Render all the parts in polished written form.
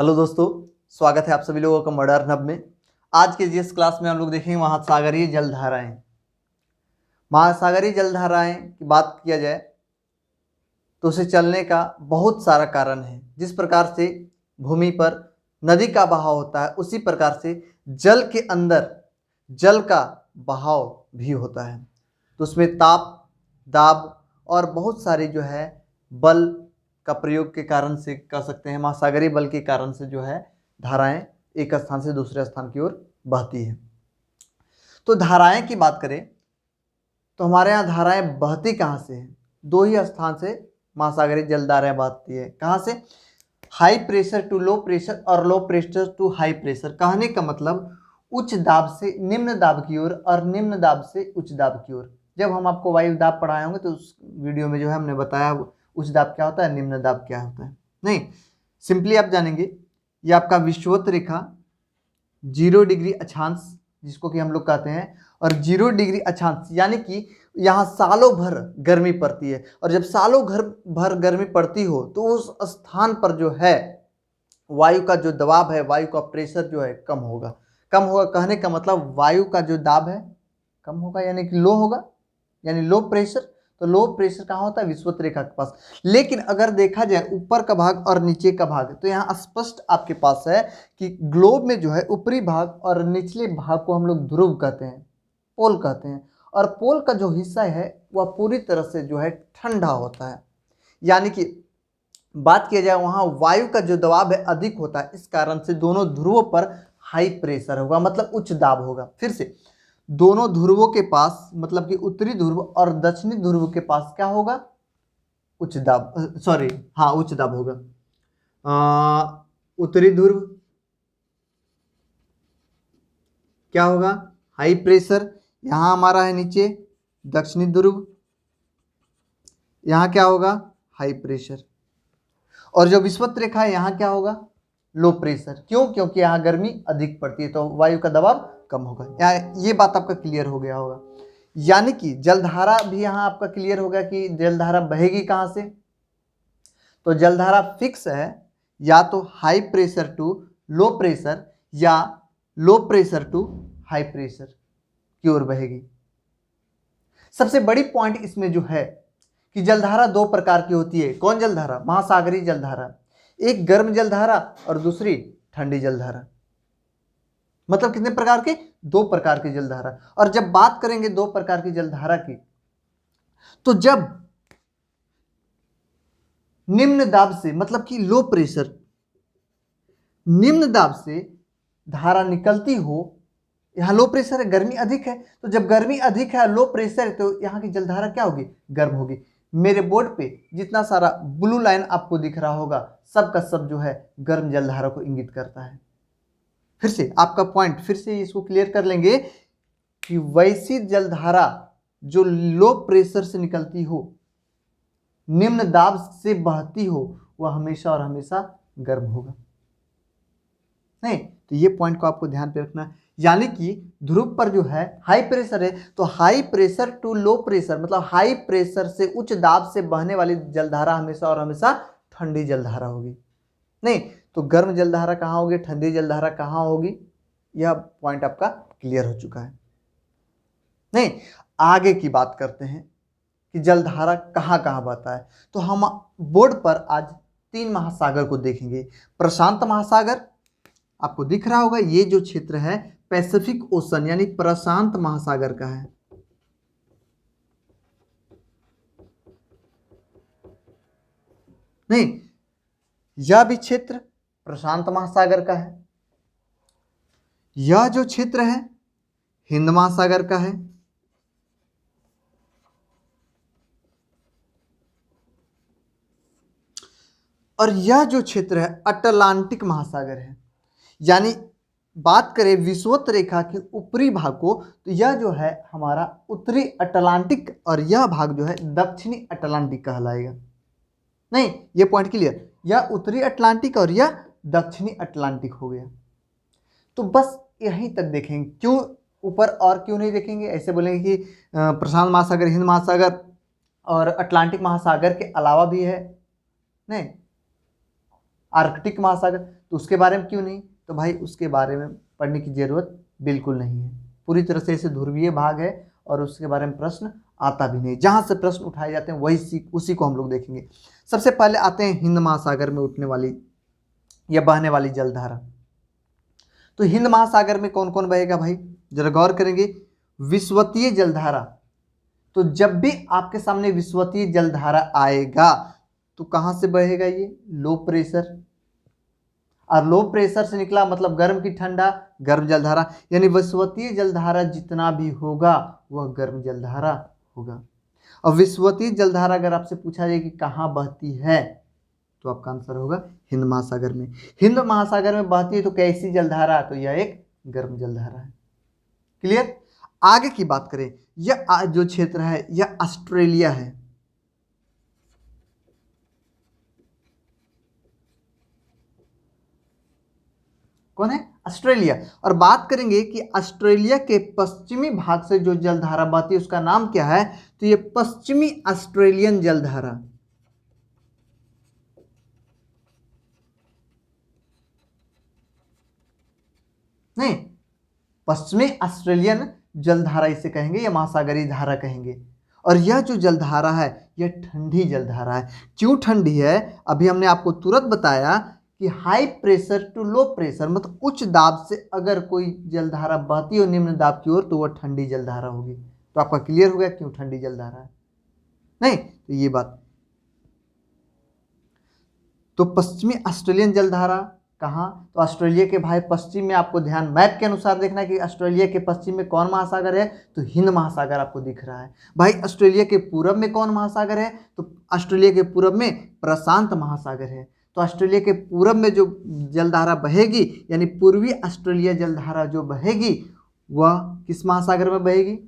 Hello दोस्तों, स्वागत है आप सभी लोगों का मॉडर्न हब में। आज के जिस क्लास में हम लोग देखेंगे महासागरीय जलधाराएं। महासागरीय जलधाराएं की बात किया जाए तो उसे चलने का बहुत सारा कारण है। जिस प्रकार से भूमि पर नदी का बहाव होता है उसी प्रकार से जल के अंदर जल का बहाव भी होता है। तो उसमें ताप, दाब और बहुत सारे जो है बल का प्रयोग के कारण से कह सकते हैं, महासागरीय बल के कारण से जो है धाराएं एक स्थान से दूसरे स्थान की ओर बहती है। तो धाराएं की बात करें तो हमारे यहाँ धाराएं बहती कहाँ से हैं? दो ही स्थान से महासागरीय जलधाराएं बहती है। कहाँ से? High pressure to low pressure और low pressure to high pressure. कहने का मतलब उच्च दाब से निम्न दाब की ओर और निम्न दाब से उच्च दाब की ओर। जब हम आपको वायु दाब पढ़ाए होंगे तो उस वीडियो में जो है हमने बताया उच्च दाब क्या होता है, निम्न दाब क्या होता है। नहीं, सिंपली आप जानेंगे ये आपका विषुवत रेखा 0 डिग्री अक्षांश जिसको कि हम लोग कहते हैं, और 0 डिग्री अक्षांश यानी कि यहाँ सालों भर गर्मी पड़ती है, और जब सालों भर गर्मी पड़ती हो तो उस स्थान पर जो है वायु का जो दबाव है, वायु का प्रेशर जो है कम होगा। कम होगा कहने का मतलब वायु का जो दाब है कम होगा, यानी कि लो होगा, यानी लो प्रेशर। तो लो प्रेशर कहाँ होता है? विषुवत रेखा के पास। लेकिन अगर देखा जाए ऊपर का भाग और नीचे का भाग, तो यहाँ स्पष्ट आपके पास है कि ग्लोब में जो है ऊपरी भाग और निचले भाग को हम लोग ध्रुव कहते हैं, पोल कहते हैं, और पोल का जो हिस्सा है वह पूरी तरह से जो है ठंडा होता है। यानी कि बात किया जाए वहाँ वायु का जो दबाव है अधिक होता है, इस कारण से दोनों ध्रुवों पर हाई प्रेशर होगा, मतलब उच्च दाब होगा। फिर से दोनों ध्रुवों के पास, मतलब कि उत्तरी ध्रुव और दक्षिणी ध्रुव के पास क्या होगा? उच्च दाब, सॉरी, हाँ उच्च दाब होगा। उत्तरी ध्रुव क्या होगा? High pressure. यहाँ हमारा है नीचे दक्षिणी ध्रुव, यहाँ क्या होगा? High pressure. और जो विषुवत रेखा है यहाँ क्या होगा? Low pressure. क्यों? क्योंकि यहाँ गर्मी अधिक पड़ती है तो वायु का दबाव कम होगा। यहाँ ये बात आपका क्लियर हो गया होगा। यानी कि जलधारा भी यहाँ आपका क्लियर होगा कि जलधारा बहेगी कहाँ से। तो जलधारा फिक्स है, या तो high pressure to low pressure या low pressure to high pressure की ओर बहेगी। सबसे बड़ी पॉइंट इसमें जो है कि जलधारा दो प्रकार की होती है। कौन जलधारा? महासागरीय जलधारा। एक गर्म जलधारा और दूसरी ठंडी जलधारा। मतलब कितने प्रकार के? दो प्रकार की जलधारा। और जब बात करेंगे दो प्रकार की जलधारा की, तो जब निम्न दाब से, मतलब कि लो प्रेशर, निम्न दाब से धारा निकलती हो, यहाँ लो प्रेशर है, गर्मी अधिक है, तो जब गर्मी अधिक है, लो प्रेशर है, तो यहाँ की जलधारा क्या होगी? गर्म होगी। मेरे बोर्ड पे जितना सारा ब्लू लाइन आपको दिख रहा होगा सब का सब जो है गर्म जलधारा को इंगित करता है। फिर से आपका पॉइंट, फिर से इसको क्लियर कर लेंगे कि वैसी जलधारा जो लो प्रेशर से निकलती हो, निम्न दाब से बहती हो, वह हमेशा और हमेशा गर्म होगा। नहीं, तो ये पॉइंट को आपको ध्यान पे रखना है। यानी कि ध्रुव पर जो है हाई प्रेशर है, तो high pressure to low pressure, मतलब हाई प्रेशर से उच्च दाब से बहने वाली जलधारा हमेशा और हमेशा ठंडी जलधारा होगी। नहीं, तो गर्म जलधारा कहाँ होगी, ठंडी जलधारा कहाँ होगी? यह पॉइंट आपका क्लियर हो चुका है। नहीं, आगे की बात करते हैं कि जलधारा कहाँ कहाँ बहता है। तो हम बोर्ड पर आज 3 महासागर को देखेंगे। प्रशांत महासागर आपको दिख रहा होगा, ये जो क्षेत्र है पैसिफिक ओशन यानी प्रशांत महासागर का है। नहीं, यह भी क्षेत्र प्रशांत महासागर का है। यह जो क्षेत्र है हिंद महासागर का है। और यह जो क्षेत्र है अटलांटिक महासागर है। यानी बात करें विषुवत रेखा के ऊपरी भाग को, तो यह जो है हमारा उत्तरी अटलांटिक और यह भाग जो है दक्षिणी अटलांटिक कहलाएगा। नहीं, ये पॉइंट क्लियर, यह उत्तरी अटलांटिक और यह दक्षिणी अटलांटिक हो गया। तो बस यहीं तक देखेंगे, क्यों ऊपर और क्यों नहीं देखेंगे? ऐसे बोलेंगे कि प्रशांत महासागर, हिंद महासागर और अटलांटिक महासागर के अलावा भी है। नहीं, आर्कटिक महासागर, तो उसके बारे में क्यों नहीं? तो भाई उसके बारे में पढ़ने की जरूरत बिल्कुल नहीं है, पूरी तरह से इसे ध्रुवीय भाग है और उसके बारे में प्रश्न आता भी नहीं। जहाँ से प्रश्न उठाए जाते हैं वही उसी को हम लोग देखेंगे। सबसे पहले आते हैं हिंद महासागर में उठने वाली या बहने वाली जलधारा। तो हिंद महासागर में कौन कौन बहेगा भाई, जरा गौर करेंगे। विषुवतीय जलधारा, तो जब भी आपके सामने विषुवतीय जलधारा आएगा तो कहां से बहेगा? ये लो प्रेशर, और लो प्रेशर से निकला मतलब गर्म की ठंडा, गर्म जलधारा, यानी विषुवतीय जलधारा जितना भी होगा वह गर्म जलधारा होगा। और विषुवतीय जलधारा अगर आपसे पूछा जाए कि कहाँ बहती है तो आपका आंसर होगा हिंद महासागर में। हिंद महासागर में बहती है तो कैसी जलधारा? तो यह एक गर्म जलधारा है। क्लियर? आगे की बात करें, यह जो क्षेत्र है यह ऑस्ट्रेलिया है। कौन है? ऑस्ट्रेलिया। और बात करेंगे कि ऑस्ट्रेलिया के पश्चिमी भाग से जो जलधारा बहती है उसका नाम क्या है? तो ये पश्चिमी ऑस्ट्रेलियन जलधारा। नहीं, पश्चिमी ऑस्ट्रेलियन जलधारा इसे कहेंगे या महासागरीय धारा कहेंगे। और यह जो जलधारा है यह ठंडी जलधारा है। क्यों ठंडी है? अभी हमने आपको तुरंत बताया कि high pressure to low pressure, मतलब उच्च दाब से अगर कोई जलधारा बहती हो निम्न दाब की ओर तो वह ठंडी जलधारा होगी। तो आपका क्लियर हो गया क्यों ठंडी जलधारा है। नहीं तो ये बात, तो पश्चिमी ऑस्ट्रेलियन जलधारा कहाँ? तो ऑस्ट्रेलिया के भाई पश्चिम में, आपको ध्यान मैप के अनुसार देखना है कि ऑस्ट्रेलिया के पश्चिम में कौन महासागर है, तो हिंद महासागर आपको दिख रहा है। भाई ऑस्ट्रेलिया के पूरब में कौन महासागर है? तो ऑस्ट्रेलिया के पूरब में प्रशांत महासागर है। तो ऑस्ट्रेलिया के पूरब में जो जलधारा बहेगी यानी पूर्वी ऑस्ट्रेलिया जलधारा जो बहेगी वह किस महासागर में बहेगी?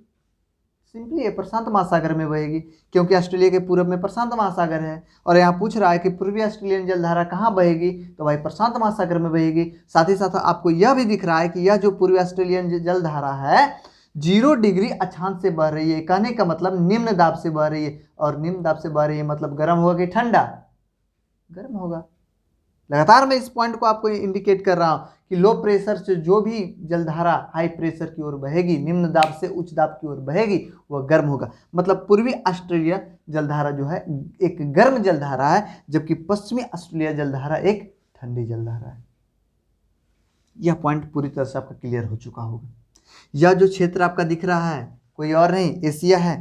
सिंपली है, प्रशांत महासागर में बहेगी, क्योंकि ऑस्ट्रेलिया के पूरब में प्रशांत महासागर है। और यहाँ पूछ रहा है कि पूर्वी ऑस्ट्रेलियन जलधारा कहाँ बहेगी, तो भाई प्रशांत महासागर में बहेगी। साथ ही साथ आपको यह भी दिख रहा है कि यह जो पूर्वी ऑस्ट्रेलियन जलधारा है 0 डिग्री अक्षांश से बह रही है। कहने का मतलब निम्न दाब से बह रही है, और निम्न दाब से बह रही है मतलब गर्म होगा कि ठंडा? गर्म होगा। लगातार मैं इस पॉइंट को आपको इंडिकेट कर रहा हूं कि लो प्रेशर से जो भी जलधारा हाई प्रेशर की ओर बहेगी, निम्न दाब से उच्च दाब की ओर बहेगी, वह गर्म होगा। मतलब पूर्वी ऑस्ट्रेलिया जलधारा जो है एक गर्म जलधारा है, जबकि पश्चिमी ऑस्ट्रेलिया जलधारा एक ठंडी जलधारा है। यह पॉइंट पूरी तरह से आपका क्लियर हो चुका होगा। यह जो क्षेत्र आपका दिख रहा है कोई और नहीं, एशिया है।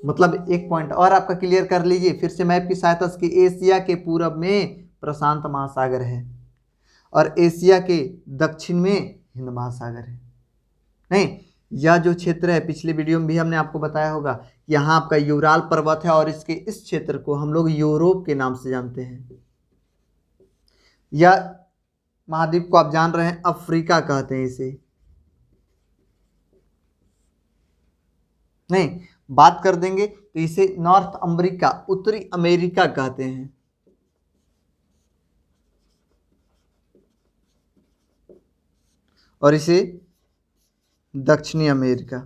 मतलब एक पॉइंट और आपका क्लियर कर लीजिए फिर से मैप की सहायता से, एशिया के पूरब में प्रशांत महासागर है और एशिया के दक्षिण में हिंद महासागर है। नहीं, यह जो क्षेत्र है पिछले वीडियो में भी हमने आपको बताया होगा, यहाँ आपका यूराल पर्वत है और इसके इस क्षेत्र को हम लोग यूरोप के नाम से जानते हैं। यह महाद्वीप को आप जान रहे हैं अफ्रीका कहते हैं इसे। नहीं, बात कर देंगे तो इसे नॉर्थ अमेरिका, उत्तरी अमेरिका कहते हैं। और इसे दक्षिणी अमेरिका।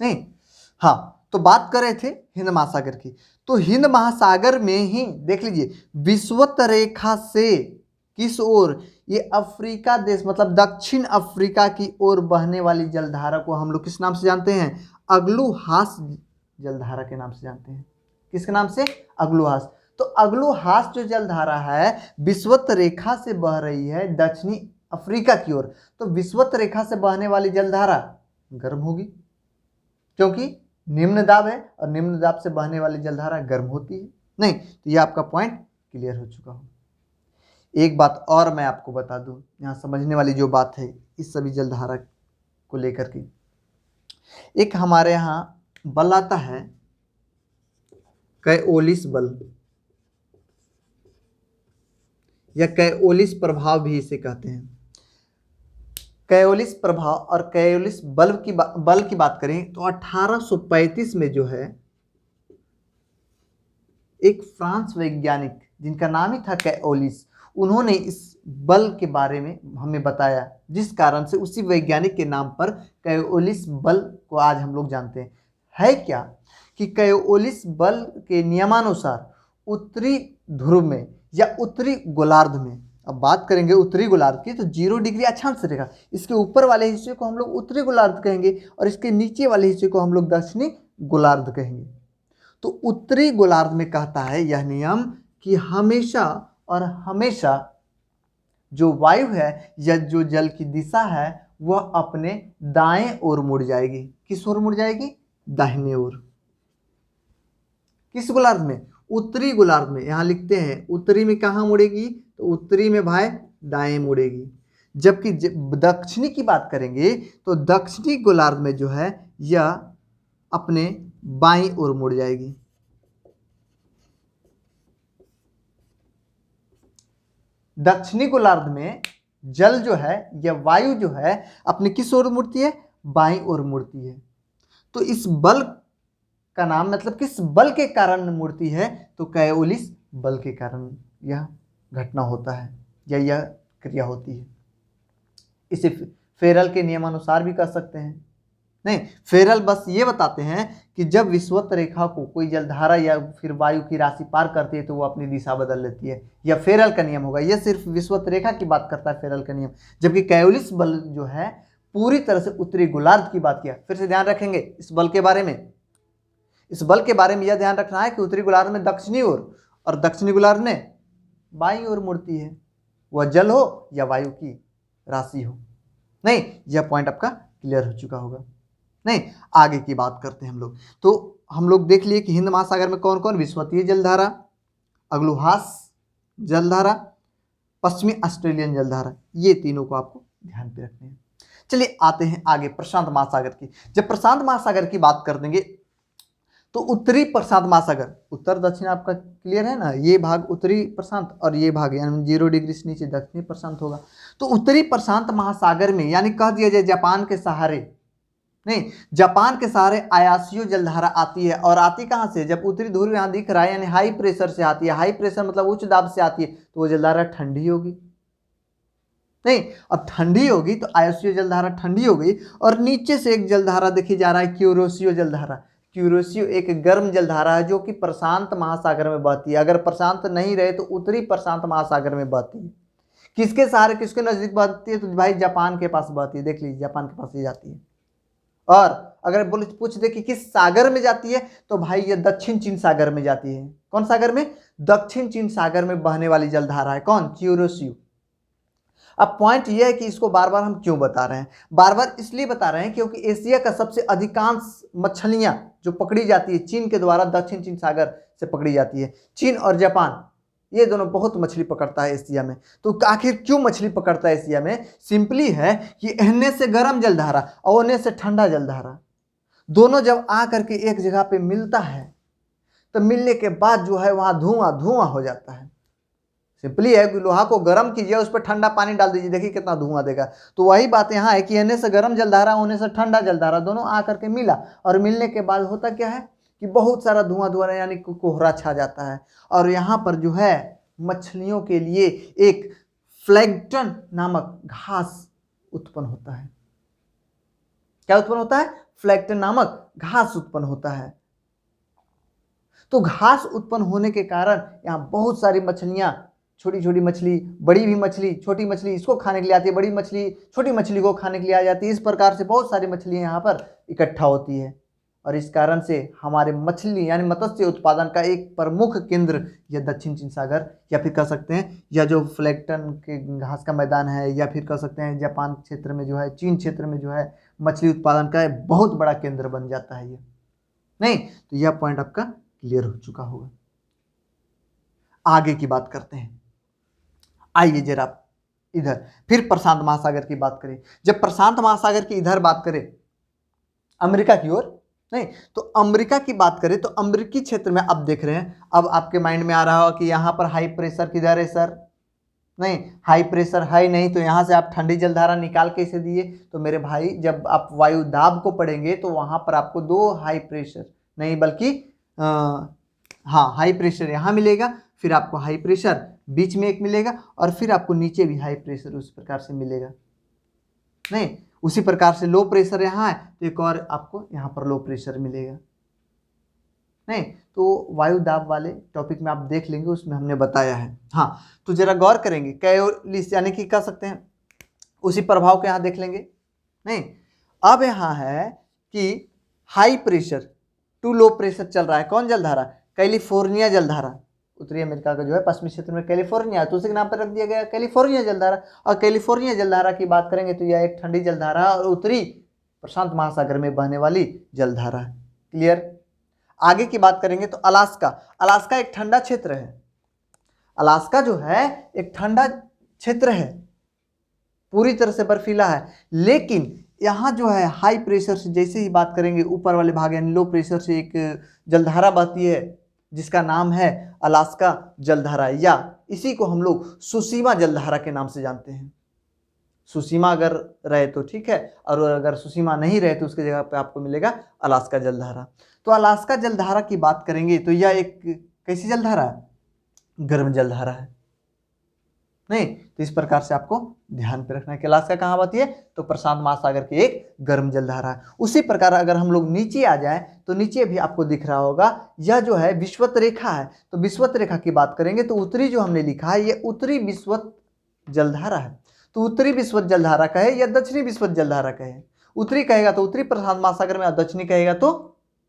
नहीं, हाँ, तो बात कर रहे थे हिंद महासागर की। तो हिंद महासागर में ही देख लीजिए विषुवत रेखा से किस ओर, ये अफ्रीका देश मतलब दक्षिण अफ्रीका की ओर बहने वाली जलधारा को हम लोग किस नाम से जानते हैं? अग्लुहास जलधारा के नाम से जानते हैं। किसके नाम से? अग्लुहास। तो अग्लुहास जो जलधारा है विषुवत रेखा से बह रही है दक्षिणी अफ्रीका की ओर। तो विषुवत रेखा से बहने वाली जलधारा गर्म होगी, क्योंकि निम्न दाब है और निम्न दाब से बहने वाली जलधारा गर्म होती है। नहीं, तो ये आपका पॉइंट क्लियर हो चुका हो। एक बात और मैं आपको बता दूं, यहाँ समझने वाली जो बात है इस सभी जलधारा को लेकर के, एक हमारे यहाँ बल आता है कैओलिस बल या कैओलिस प्रभाव भी इसे कहते हैं। कैओलिस प्रभाव और कैओलिस बल की बात करें तो 1835 में जो है एक फ्रांस वैज्ञानिक जिनका नाम ही था कैओलिस, उन्होंने इस बल के बारे में हमें बताया, जिस कारण से उसी वैज्ञानिक के नाम पर कोरियोलिस बल को आज हम लोग जानते हैं। है क्या कि कोरियोलिस बल के नियमानुसार उत्तरी ध्रुव में या उत्तरी गोलार्ध में, अब बात करेंगे उत्तरी गोलार्ध की तो 0 डिग्री अक्षांश रेखा, इसके ऊपर वाले हिस्से को हम लोग उत्तरी गोलार्ध कहेंगे और इसके नीचे वाले हिस्से को हम लोग दक्षिणी गोलार्ध कहेंगे। तो उत्तरी गोलार्ध में कहता है यह नियम कि हमेशा और हमेशा जो वायु है या जो जल की दिशा है वह अपने दाएं ओर मुड़ जाएगी। किस ओर मुड़ जाएगी? दाहिने ओर। किस गोलार्ध में? उत्तरी गोलार्ध में। यहां लिखते हैं उत्तरी में कहां मुड़ेगी? तो उत्तरी में भाई दाएं मुड़ेगी। जबकि दक्षिणी की बात करेंगे तो दक्षिणी गोलार्ध में जो है यह अपने बाईं ओर मुड़ जाएगी। दक्षिणी गोलार्ध में जल जो है या वायु जो है अपने किस ओर मुड़ती है? बाईं ओर मुड़ती है। तो इस बल का नाम, मतलब किस बल के कारण मुड़ती है? तो कोरियोलिस बल के कारण यह घटना होता है या यह क्रिया होती है। इसे फेरल के नियमानुसार भी कर सकते हैं। नहीं, फेरल बस ये बताते हैं कि जब विषुवत रेखा को कोई जलधारा या फिर वायु की राशि पार करती है तो वो अपनी दिशा बदल लेती है, यह फेरल का नियम होगा। यह सिर्फ विषुवत रेखा की बात करता है फेरल का नियम। जबकि कोरियोलिस बल जो है पूरी तरह से उत्तरी गोलार्ध की बात किया। फिर से ध्यान रखेंगे इस बल के बारे में। इस बल के बारे में यह ध्यान रखना है कि उत्तरी गोलार्ध में दक्षिणी ओर और दक्षिणी गोलार्ध में बाईं ओर मुड़ती है, वह जल हो या वायु की राशि हो। नहीं, यह पॉइंट आपका क्लियर हो चुका होगा। नहीं, आगे की बात करते हैं हम लोग। तो हम लोग देख लिए कि हिंद महासागर में कौन कौन? विषुवतीय जलधारा, अग्लुहास जलधारा, पश्चिमी ऑस्ट्रेलियन जलधारा, ये तीनों को आपको ध्यान पे रखने हैं। चलिए आते हैं आगे प्रशांत महासागर की। जब प्रशांत महासागर की बात कर देंगे तो उत्तरी प्रशांत महासागर, उत्तर दक्षिण आपका क्लियर है ना, ये भाग उत्तरी प्रशांत और ये भाग यानी 0 डिग्री से नीचे दक्षिणी प्रशांत होगा। तो उत्तरी प्रशांत महासागर में यानी कह दिया जाए जापान के सहारे, नहीं, जापान के सहारे आयासियो जलधारा आती है। और आती कहाँ से? जब उत्तरी ध्रुव यहाँ दिख रहा है यानी हाई प्रेशर से आती है। हाई प्रेशर मतलब उच्च दाब से आती है, तो वो जलधारा ठंडी होगी। नहीं, अब ठंडी होगी तो आयासियो जलधारा ठंडी हो गई। और नीचे से एक जलधारा देखी जा रहा है क्यूरोसियो जलधारा। क्यूरोसियो एक गर्म जलधारा है जो कि प्रशांत महासागर में बहती है। अगर प्रशांत नहीं रहे तो उत्तरी प्रशांत महासागर में बहती है। किसके सहारे, किसके नजदीक बहती है? तो भाई जापान के पास बहती है। देख लीजिए जापान के पास ही जाती है। और अगर बोले पूछ दे कि किस सागर में जाती है तो भाई ये दक्षिण चीन सागर में जाती है। कौन सागर में? दक्षिण चीन सागर में बहने वाली जलधारा है। कौन? क्यूरोसियो। अब पॉइंट ये है कि इसको बार बार हम क्यों बता रहे हैं? बार बार इसलिए बता रहे हैं क्योंकि एशिया का सबसे अधिकांश मछलियां जो पकड़ी जाती है चीन के द्वारा दक्षिण चीन सागर से पकड़ी जाती है। चीन और जापान ये दोनों बहुत मछली पकड़ता है एशिया में। तो आखिर क्यों मछली पकड़ता है एशिया में? सिंपली है कि एहने से गर्म जलधारा और ओने से ठंडा जलधारा दोनों जब आ करके एक जगह पे मिलता है तो मिलने के बाद जो है वहाँ धुआं धुआं हो जाता है। सिंपली है कि लोहा को गर्म कीजिए, उस पर ठंडा पानी डाल दीजिए, देखिए कितना धुआं देगा। तो वही बात यहाँ है कि एहने से गर्म जलधारा ओने से ठंडा जलधारा दोनों आ करके मिला और मिलने के बाद होता क्या है कि बहुत सारा धुआं धुआं यानी कोहरा छा जाता है। और यहाँ पर जो है मछलियों के लिए एक प्लैंक्टन नामक घास उत्पन्न होता है। क्या उत्पन्न होता है? प्लैंक्टन नामक घास उत्पन्न होता है। तो घास उत्पन्न होने के कारण यहाँ बहुत सारी मछलियां, छोटी छोटी मछली, बड़ी भी मछली, छोटी मछली इसको खाने के लिए आती है, बड़ी मछली छोटी मछली को खाने के लिए आ जाती है। इस प्रकार से बहुत सारी मछलियां यहाँ पर इकट्ठा होती है और इस कारण से हमारे मछली यानी मत्स्य उत्पादन का एक प्रमुख केंद्र यह दक्षिण चीन सागर या फिर कह सकते हैं या जो प्लैंक्टन के घास का मैदान है या फिर कह सकते हैं जापान क्षेत्र में जो है, चीन क्षेत्र में जो है मछली उत्पादन का बहुत बड़ा केंद्र बन जाता है ये। नहीं, तो यह पॉइंट आपका क्लियर हो चुका होगा। आगे की बात करते हैं। आइए जरा इधर फिर प्रशांत महासागर की बात करें। जब प्रशांत महासागर की इधर बात करें अमेरिका की ओर, नहीं तो अमेरिका की बात करें तो अमेरिकी क्षेत्र में आप देख रहे हैं, अब आपके माइंड में आ रहा हो कि यहाँ पर हाई प्रेशर किधर है सर? नहीं, हाई प्रेशर है नहीं, तो यहाँ से आप ठंडी जलधारा निकाल कैसे दिए? तो मेरे भाई जब आप वायु दाब को पढ़ेंगे तो वहाँ पर आपको दो हाई प्रेशर नहीं बल्कि हाँ हाई प्रेशर यहाँ मिलेगा, फिर आपको हाई प्रेशर बीच में एक मिलेगा और फिर आपको नीचे भी हाई प्रेशर उस प्रकार से मिलेगा। नहीं, उसी प्रकार से लो प्रेशर यहाँ है तो एक और आपको यहाँ पर लो प्रेशर मिलेगा। नहीं, तो वायु दाब वाले टॉपिक में आप देख लेंगे, उसमें हमने बताया है। हाँ, तो जरा गौर करेंगे कैयोलिस यानी कि कह सकते हैं उसी प्रभाव को यहाँ देख लेंगे। नहीं, अब यहाँ है कि high pressure to low pressure चल रहा है। कौन जलधारा? कैलिफोर्निया जलधारा। उत्तरी अमेरिका का जो है पश्चिमी क्षेत्र में कैलिफोर्निया है तो उसी के नाम पर रख दिया गया कैलिफोर्निया जलधारा। और कैलिफोर्निया जलधारा की बात करेंगे तो यह एक ठंडी जलधारा और उत्तरी प्रशांत महासागर में बहने वाली जलधारा है। क्लियर? आगे की बात करेंगे तो अलास्का। अलास्का एक ठंडा क्षेत्र है। अलास्का जो है एक ठंडा क्षेत्र है, पूरी तरह से बर्फीला है, लेकिन यहाँ जो है हाई प्रेशर से जैसे ही बात करेंगे ऊपर वाले भाग यानी लो प्रेशर से एक जलधारा बहती है जिसका नाम है अलास्का जलधारा, या इसी को हम लोग सुसीमा जलधारा के नाम से जानते हैं। सुसीमा अगर रहे तो ठीक है, और अगर सुसीमा नहीं रहे तो उसकी जगह पे आपको मिलेगा अलास्का जलधारा। तो अलास्का जलधारा की बात करेंगे तो यह एक कैसी जलधारा है? गर्म जलधारा है। नहीं, तो इस प्रकार से आपको ध्यान पे रखना है कि अलास्का कहाँ बहती है? तो प्रशांत महासागर की एक गर्म जलधारा है। उसी प्रकार अगर हम लोग नीचे आ जाएं तो नीचे भी आपको दिख रहा होगा यह जो है विषुवत रेखा है। तो विषुवत रेखा की बात करेंगे तो उत्तरी जो हमने लिखा है ये उत्तरी विषुवत जलधारा है। तो उत्तरी विषुवत जलधारा कहे या दक्षिणी विषुवत जलधारा कहे? उत्तरी कहेगा तो उत्तरी प्रशांत महासागर में और दक्षिणी कहेगा तो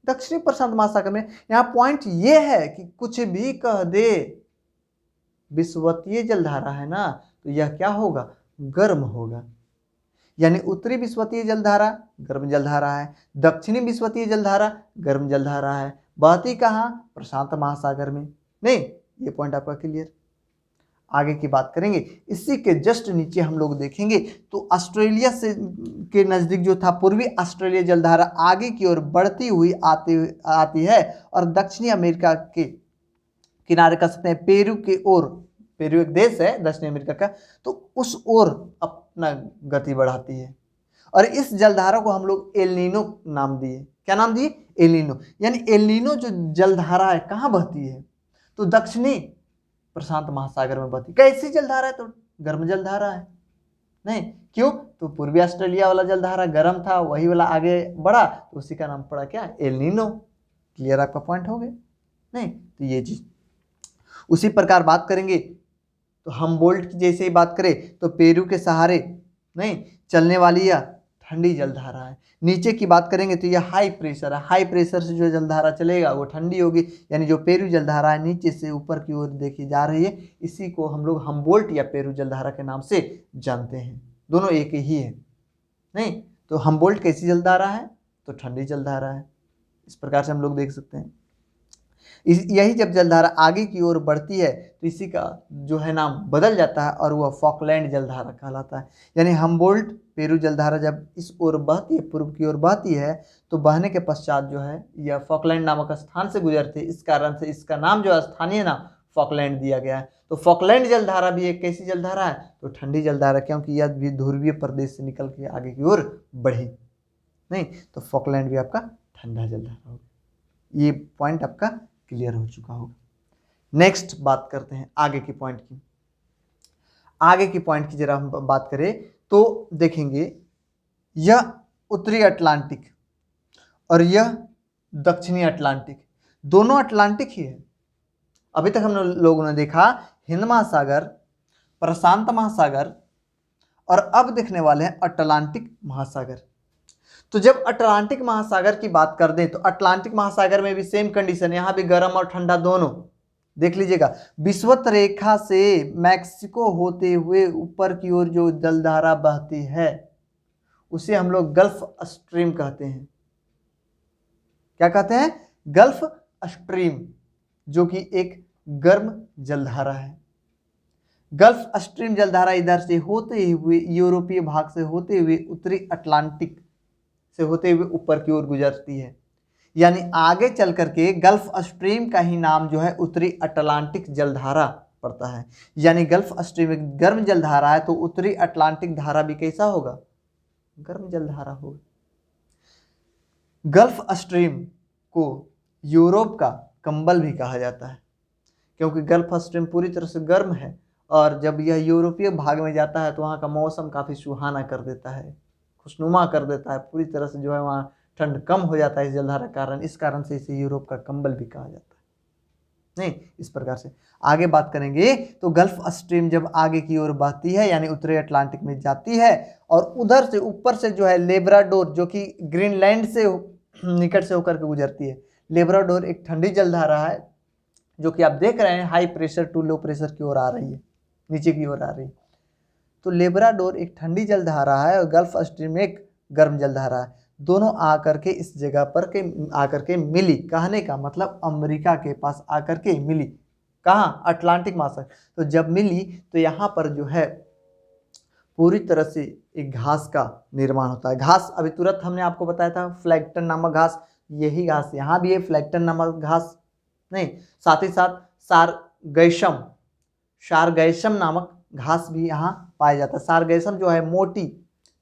दक्षिणी प्रशांत महासागर में। यहाँ पॉइंट ये है कि कुछ भी कह दे, विषुवतीय जलधारा है ना, तो यह क्या होगा? गर्म होगा। यानी उत्तरी विषुवतीय जलधारा गर्म जलधारा है, दक्षिणी विषुवतीय जलधारा गर्म जलधारा है, बहती कहाँ? प्रशांत महासागर में। नहीं, ये पॉइंट आपका क्लियर। आगे की बात करेंगे, इसी के जस्ट नीचे हम लोग देखेंगे तो ऑस्ट्रेलिया से के नज़दीक जो था पूर्वी ऑस्ट्रेलिया जलधारा आगे की ओर बढ़ती हुई आती है और दक्षिणी अमेरिका के किनारे कह सकते हैं पेरू के ओर, पेरू एक देश है दक्षिण अमेरिका का, तो उस ओर अपना गति बढ़ाती है। और इस जलधारा को हम लोग एल नीनो नाम दिए। क्या नाम दिए? El Nino. यानी एल नीनो जो जलधारा है कहाँ बहती है? तो दक्षिणी प्रशांत महासागर में बहती। कैसी जलधारा है? तो गर्म जलधारा है। नहीं, क्यों? तो पूर्वी ऑस्ट्रेलिया वाला जलधारा गर्म था, वही वाला आगे बढ़ा तो उसी का नाम पड़ा क्या? El Nino. क्लियर? आपका पॉइंट हो गया? नहीं, तो ये चीज। उसी प्रकार बात करेंगे तो हमबोल्ट की जैसे ही बात करें तो पेरू के सहारे नहीं चलने वाली यह ठंडी जलधारा है। नीचे की बात करेंगे तो यह हाई प्रेशर है। हाई प्रेशर से जो जलधारा चलेगा वो ठंडी होगी। यानी जो पेरू जलधारा है नीचे से ऊपर की ओर देखी जा रही है, इसी को हम लोग हमबोल्ट या पेरू जलधारा के नाम से जानते हैं। दोनों एक ही है। नहीं, तो हमबोल्ट कैसी जलधारा है? तो ठंडी जलधारा है। इस प्रकार से हम लोग देख सकते हैं। यही जब जलधारा आगे की ओर बढ़ती है तो इसी का जो है नाम बदल जाता है और वह फॉकलैंड जलधारा कहलाता है। यानी हमबोल्ट पेरू जलधारा जब इस ओर बहती है, पूर्व की ओर बहती है, तो बहने के पश्चात जो है यह फॉकलैंड नामक स्थान से गुजरती है। इस कारण से इसका नाम जो स्थानीय नाम फॉकलैंड दिया गया है। तो फॉकलैंड जलधारा भी एक कैसी जलधारा है? तो ठंडी जलधारा, क्योंकि यह भी ध्रुवीय प्रदेश से निकल के आगे की ओर बढ़ी। नहीं, तो फॉकलैंड भी आपका ठंडा जलधारा होगा। ये पॉइंट आपका क्लियर हो चुका होगा। नेक्स्ट बात करते हैं आगे की पॉइंट की। आगे की पॉइंट की जरा हम बात करें तो देखेंगे यह उत्तरी अटलांटिक और यह दक्षिणी अटलांटिक, दोनों अटलांटिक ही है। अभी तक हम लोगों ने देखा हिंद महासागर, प्रशांत महासागर और अब देखने वाले हैं अटलांटिक महासागर। तो जब अटलांटिक महासागर की बात कर दें तो अटलांटिक महासागर में भी सेम कंडीशन, यहाँ भी गर्म और ठंडा दोनों। देख लीजिएगा, विषुवत रेखा से मैक्सिको होते हुए ऊपर की ओर जो जलधारा बहती है उसे हम लोग गल्फ स्ट्रीम कहते हैं। क्या कहते हैं? गल्फ स्ट्रीम, जो कि एक गर्म जलधारा है। गल्फ स्ट्रीम जलधारा इधर से होते हुए यूरोपीय भाग से होते हुए उत्तरी अटलांटिक से होते हुए ऊपर की ओर गुजरती है। यानी आगे चल करके गल्फ स्ट्रीम का ही नाम जो है उत्तरी अटलांटिक जलधारा पड़ता है। यानी गल्फ स्ट्रीम एक गर्म जलधारा है तो उत्तरी अटलांटिक धारा भी कैसा होगा? गर्म जलधारा होगा। गल्फ स्ट्रीम को यूरोप का कंबल भी कहा जाता है, क्योंकि गल्फ स्ट्रीम पूरी तरह से गर्म है और जब यह यूरोपीय भाग में जाता है तो वहाँ का मौसम काफ़ी सुहाना कर देता है, खुशनुमा कर देता है, पूरी तरह से जो है वहाँ ठंड कम हो जाता है इस जलधारा के कारण। इस कारण से इसे यूरोप का कंबल भी कहा जाता है। नहीं, इस प्रकार से आगे बात करेंगे तो गल्फ स्ट्रीम जब आगे की ओर बहती है यानी उत्तरी अटलांटिक में जाती है और उधर से ऊपर से जो है लेब्राडोर जो कि ग्रीनलैंड से निकट से होकर के गुजरती है। लेब्राडोर एक ठंडी जलधारा है जो कि आप देख रहे हैं high pressure to low pressure की ओर आ रही है, नीचे की ओर आ रही है। तो लेब्राडोर एक ठंडी जलधारा है और गल्फ स्ट्रीम एक गर्म जलधारा है। दोनों आकर के इस जगह पर के आकर के मिली, कहने का मतलब अमेरिका के पास आकर के मिली। कहाँ? अटलांटिक महासागर। तो जब मिली तो यहाँ पर जो है पूरी तरह से एक घास का निर्माण होता है। घास अभी तुरंत हमने आपको बताया था फ्लैक्टन नामक घास, यही घास यहाँ भी है, फ्लैक्टन नामक घास नहीं, साथ ही साथ सारगैसम नामक घास भी यहाँ पाया जाता है। सारगैसम जो है मोटी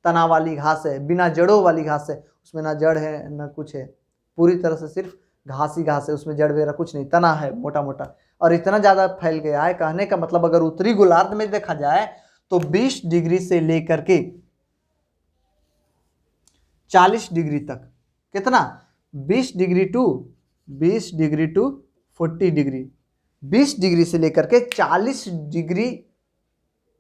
तना वाली घास है, बिना जड़ों वाली घास है, उसमें ना जड़ है ना कुछ है, पूरी तरह से सिर्फ घास ही घास है, उसमें जड़ वगैरह कुछ नहीं, तना है मोटा मोटा और इतना ज़्यादा फैल गया है। कहने का मतलब अगर उत्तरी गोलार्ध में देखा जाए तो 20 डिग्री से लेकर के 40 डिग्री तक, कितना 20 डिग्री टू 40 डिग्री, 20 डिग्री से लेकर के 40 डिग्री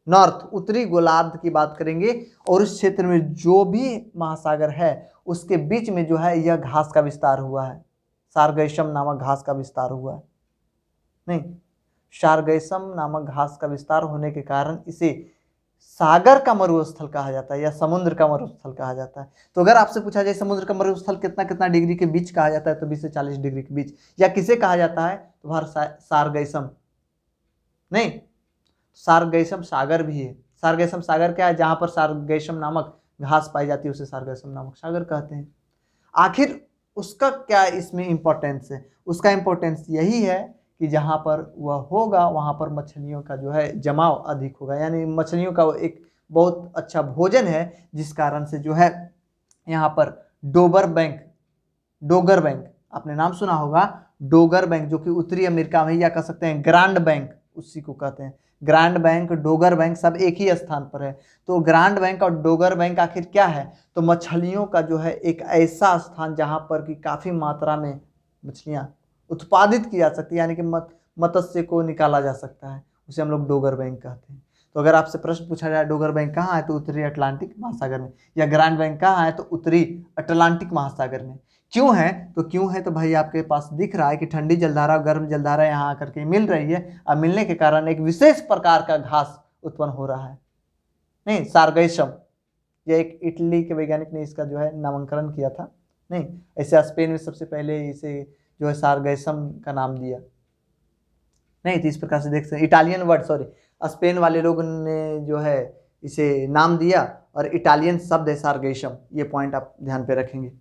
नॉर्थ उत्तरी गोलार्ध की बात करेंगे और उस क्षेत्र में जो भी महासागर है उसके बीच में जो है यह घास का विस्तार हुआ है, सारगैसम नामक घास का विस्तार हुआ है। नहीं, सारगैसम नामक घास का विस्तार होने के कारण इसे सागर का मरुस्थल कहा जाता है या समुद्र का मरुस्थल कहा जाता है। तो अगर आपसे पूछा जाए समुद्र का मरुस्थल कितना कितना डिग्री के बीच कहा जाता है तो 20 से 40 डिग्री के बीच, या किसे कहा जाता है तो बाहर सारगैसम नहीं, सारगैसम सागर भी है। सारगैसम सागर क्या है? जहां पर सारगैसम नामक घास पाई जाती है उसे सारगैसम नामक सागर कहते हैं। आखिर उसका क्या इसमें इंपॉर्टेंस है? उसका इंपॉर्टेंस यही है कि जहाँ पर वह होगा वहाँ पर मछलियों का जो है जमाव अधिक होगा, यानी मछलियों का एक बहुत अच्छा भोजन है, जिस कारण से जो है यहाँ पर डोगर बैंक आपने नाम सुना होगा, डोगर बैंक जो कि उत्तरी अमेरिका में, या कह सकते हैं ग्रांड बैंक, उसी को कहते हैं। ग्रांड बैंक, डोगर बैंक सब एक ही स्थान पर है। तो ग्रांड बैंक और डोगर बैंक आखिर क्या है? तो मछलियों का जो है एक ऐसा स्थान जहाँ पर कि काफ़ी मात्रा में मछलियाँ उत्पादित की जा सकती है, यानी कि मत्स्य को निकाला जा सकता है, उसे हम लोग डोगर बैंक कहते हैं। तो अगर आपसे प्रश्न पूछा जाए डोगर बैंक कहाँ है तो उत्तरी अटलांटिक महासागर में, या ग्रांड बैंक कहाँ है तो उत्तरी अटलांटिक महासागर में। क्यों है? तो भाई आपके पास दिख रहा है कि ठंडी जलधारा गर्म जलधारा यहाँ आकर के मिल रही है और मिलने के कारण एक विशेष प्रकार का घास उत्पन्न हो रहा है। नहीं, सारगैसम, यह एक इटली के वैज्ञानिक ने इसका जो है नामकरण किया था। नहीं, ऐसे स्पेन में सबसे पहले इसे जो है सारगैसम का नाम दिया। नहीं, तो इस प्रकार से देख सकते हैं इटालियन वर्ड, सॉरी, स्पेन वाले लोगों ने जो है इसे नाम दिया और इटालियन शब्द है सारगैसम, ये पॉइंट आप ध्यान पे रखेंगे।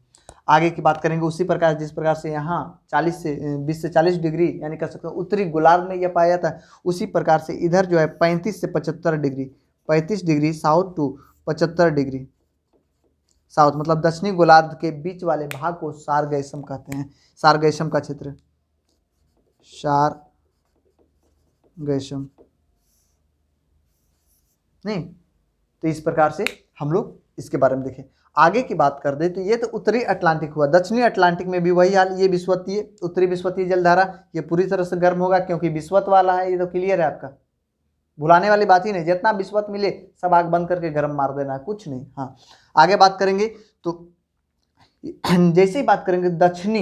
आगे की बात करेंगे उसी प्रकार जिस प्रकार से यहाँ 20 से 40 डिग्री यानी कह सकते हैं उत्तरी गोलार्ध में यह पाया जाता है, उसी प्रकार से इधर जो है 35 से 75 degree, 35 degree south to 75 degree south, मतलब दक्षिणी गोलार्ध के बीच वाले भाग को सारगैसम कहते हैं। सारगैसम का क्षेत्र, सारगैसम। नहीं, तो इस प्रकार से हम लोग इसके बारे में देखें। आगे की बात कर दे तो ये तो उत्तरी अटलांटिक हुआ। दक्षिणी अटलांटिक में भी वही हाल, ये विषुवतीय उत्तरी विषुवतीय जलधारा ये पूरी तरह से गर्म होगा क्योंकि विषुवत वाला है, ये तो क्लियर है आपका, भुलाने वाली बात ही नहीं, जितना विषुवत मिले सब आग बंद करके गर्म मार देना है, कुछ नहीं। हाँ, आगे बात करेंगे तो जैसे ही बात करेंगे दक्षिणी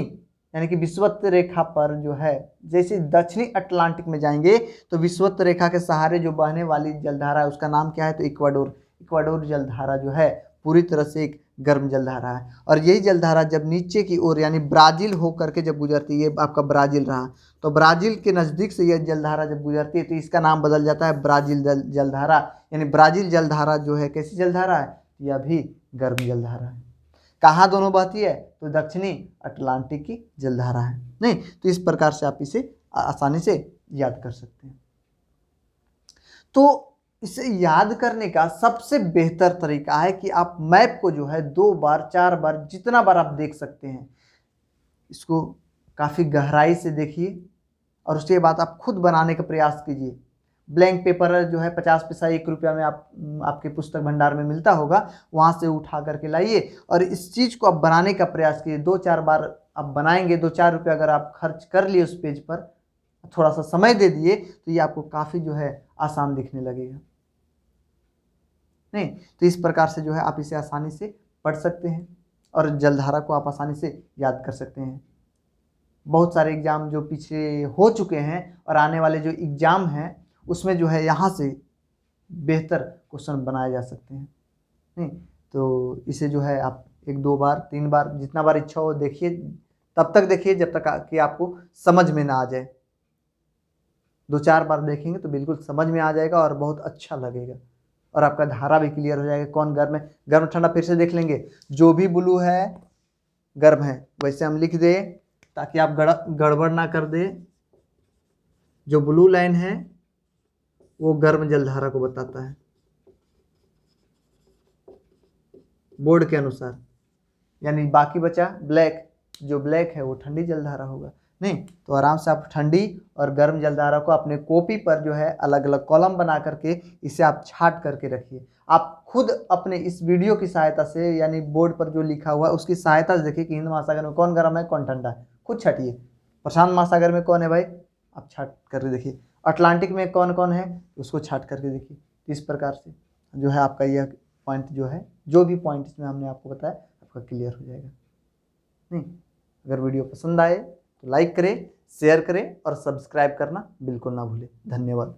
यानी कि विषुवत रेखा पर जो है, जैसे दक्षिणी अटलांटिक में जाएंगे तो विषुवत रेखा के सहारे जो बहने वाली जलधारा है उसका नाम क्या है तो इक्वाडोर जलधारा जो है पूरी तरह से एक गर्म जलधारा है। और यही जलधारा जब नीचे की ओर यानी ब्राज़ील होकर के जब गुजरती है, ये आपका ब्राज़ील रहा, तो ब्राज़ील के नज़दीक से यह जलधारा जब गुजरती है तो इसका नाम बदल जाता है ब्राज़ील जलधारा, यानी ब्राज़ील जलधारा जो है कैसी जलधारा है, यह भी गर्म जलधारा है। कहाँ दोनों बहती है तो दक्षिणी अटलांटिक की जलधारा है। नहीं, तो इस प्रकार से आप इसे आसानी से याद कर सकते हैं। तो इसे याद करने का सबसे बेहतर तरीका है कि आप मैप को जो है 2 बार 4 बार जितना बार आप देख सकते हैं, इसको काफ़ी गहराई से देखिए और उसके बाद आप खुद बनाने का प्रयास कीजिए। ब्लैंक पेपर जो है 50 पैसा 1 रुपया में आपके पुस्तक भंडार में मिलता होगा, वहाँ से उठा करके लाइए और इस चीज़ को आप बनाने का प्रयास कीजिए। 2-4 बार आप बनाएंगे, 2-4 रुपये अगर आप खर्च कर लिए उस पेज पर, थोड़ा सा समय दे दिए, तो ये आपको काफ़ी जो है आसान दिखने लगेगा। नहीं तो इस प्रकार से जो है आप इसे आसानी से पढ़ सकते हैं और जलधारा को आप आसानी से याद कर सकते हैं। बहुत सारे एग्ज़ाम जो पीछे हो चुके हैं और आने वाले जो एग्ज़ाम हैं उसमें जो है यहाँ से बेहतर क्वेश्चन बनाए जा सकते हैं। नहीं तो इसे जो है आप 1-2 बार 3 बार जितना बार इच्छा हो देखिए, तब तक देखिए जब तक कि आपको समझ में ना आ जाए। 2-4 बार देखेंगे तो बिल्कुल समझ में आ जाएगा और बहुत अच्छा लगेगा और आपका धारा भी क्लियर हो जाएगा। कौन गर्म है, गर्म ठंडा फिर से देख लेंगे। जो भी ब्लू है गर्म है, वैसे हम लिख दें ताकि आप गड़बड़ ना कर दे। जो ब्लू लाइन है वो गर्म जलधारा को बताता है बोर्ड के अनुसार, यानी बाकी बचा ब्लैक, जो ब्लैक है वो ठंडी जलधारा होगा। नहीं तो आराम से आप ठंडी और गर्म जलधारा को अपने कॉपी पर जो है अलग अलग कॉलम बना करके इसे आप छाट करके रखिए। आप खुद अपने इस वीडियो की सहायता से, यानी बोर्ड पर जो लिखा हुआ है उसकी सहायता से देखिए कि हिंद महासागर में कौन गर्म है कौन ठंडा है। खुद छाटिए। प्रशांत महासागर में कौन है भाई, आप छाट करके देखिए। अटलांटिक में कौन कौन है उसको छाट करके देखिए। इस प्रकार से जो है आपका यह पॉइंट जो है, जो भी पॉइंट इसमें हमने आपको बताया, आपका क्लियर हो जाएगा। नहीं अगर वीडियो पसंद आए तो लाइक करें, शेयर करें और सब्सक्राइब करना बिल्कुल ना भूलें। धन्यवाद।